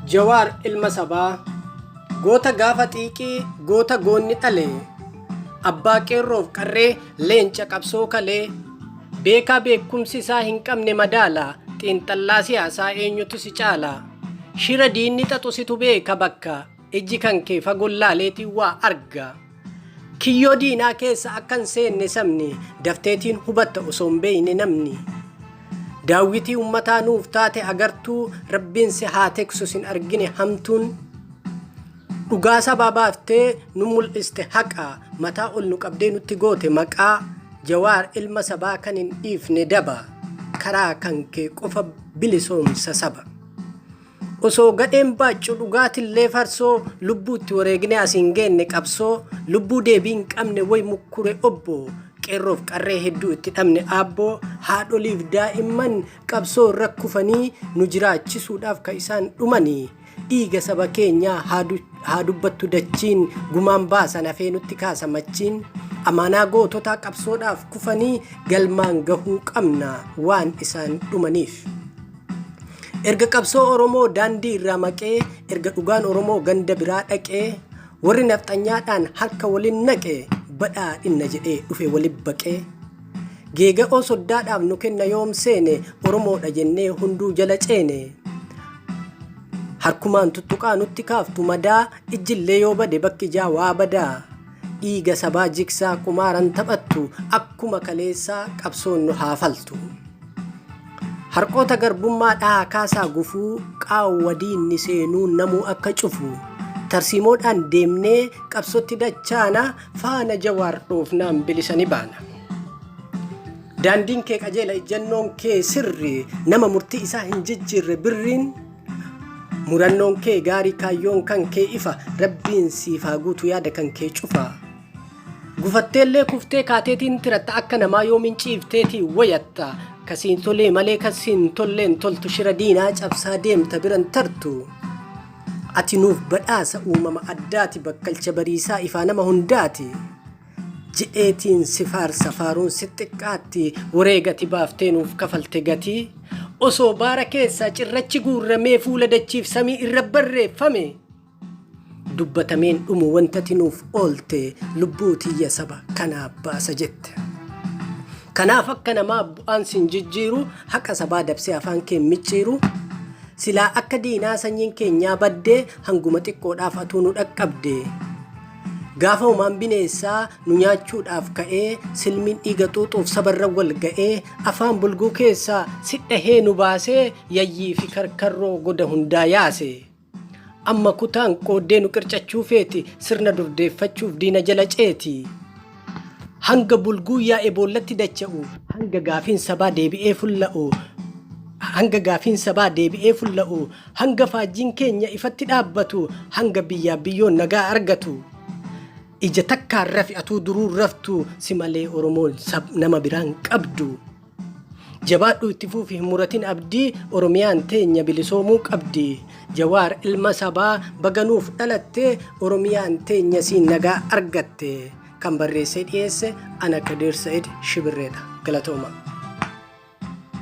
Jawaar ilma sabaa goota gaafa xiiqii goota goonni dhalee abbaa qeerroof qarree leenca qabsoo kalee beekaa beekumsi isaa hin qabne madaala xiinxallaa siyaasaa eenyutu si caala shira diinni xaxu situ beeka bakka ijji kan kee fagollaaleetiin waa arga kiyyoo diinaa keessa akkan seenne sabni dafteetiin hubatta osoo hin beeyne namni daawwitii ummataa nuuf taate agartuu rabbiin si haa teksu sin argine hamtuun dhugaa sabaa baaftee nu mul'iste haqa mataa ol nu qabdee nutti goote maqaa Jawaar ilma sabaa kan hin dhiifne daba karaa kan kee qofa bilisoomsa saba osoo gadheen baaccu dhugaatillee farsoo lubbuutti wareegne asiin geenne qabsoo lubbuu deebii hin qabne way mukkure obbo qeerroof qarree hedduu itti dhabne aabboo haadholiif daa'imman qabsoo rakkufanii nu jiraachisuudhaaf ka isaan dhumanii dhiiga saba keenyaa haa dubbattu dachiin gumaan baasan hafee nutti kaasa machiin amaanaa goototaa qabsoodhaaf kufanii galmaan gahuu qabna waan isaan dhumaniif erga qabsoo Oromoo daandii irraa maqee erga dhugaan Oromoo ganda biraa dhaqee warri nafxanyaadhaan harka waliin naqee badhaadhina jedhee dhufe waliin baqee geega'oo soddaadhaaf nu kenna yoom seene Oromoodha jennee hunduu jala ceene harkumaan tuttuqaa nutti kaaftu madaa ijjillee yoo bade bakki ijaa waa badaa dhiiga sabaa jiksaa qumaaran taphattu akkuma kaleessaa qabsoon nu haa faltu harqoota garbummaa dhahaa kaasaa gufuu qaawwa diinni seenuu namuu akka cufu tarsiimoodhaan deemnee qabsotti dachaana faana Jawaar dhoofnaan bilisani baana daandiin kee qajeela ijjannoon kee sirri nama murtii isaa hin jijjiirre birriin murannoon kee gaarii kaayyoon kan kee ifa rabbiin siif haa guutu yaada kan kee cufa gufatteellee kuftee kaateetiin tiratta akka namaa yoomin ciifteetii wayatta kasiin tolee malee kasiin tolleen toltu shira diinaa cabsaa deemta biran tartu ati nuuf badhaasa uumama addaati bakkalcha bariisaa ifaa nama hundaati jedheetiin si faarsa faaruun si xiqqaatti wareegati baaftee nuuf kafalte gatii osoo baara keessaa cirrachi guurramee fuula dachiif samii irra barreeffame dubbatameen dhumu wantati nuuf oolte lubbuu tiyya saba kanaaf baasa jette kanaaf akka namaa bu'aan sin jijjiiru haqa sabaa dabsee afaan kee micciiru silaa akka diinaa sanyiin keenyaa baddee hanguma xiqqoodhaaf atuu nu dhaqqabde gaafa uumaan bineessaa nu nyaachuudhaaf ka'ee silmiin dhiiga xuuxuuf sabarra wal ga'ee afaan bulguu keessaa sidhahee nu baasee yayyii fi karkarroo goda hundaa yaase amma kutaan qooddee nu qircachuu feeti sirna durdeeffachuuf diina jala ceeti hanga bulguu yaa'e boollatti dacha'u hanga gaafiin sabaa deebi'ee fulla'u hanga faajjiin keenya ifatti dhaabbatu hanga biyyaa biyyoon nagaa argatu ija takkaan rafi atuu duruu raftu si malee Oromoon nama biraan qabdu jabaadhu itti fuufi hin muratin abdii Oromiyaan teenya bilisoomuu qabdi Jawaar ilma sabaa baganuuf dhalatte Oromiyaan teenya siin nagaa argatte kan barreessee dhiyeesse ana Kadir Said Shibirreedha galatooma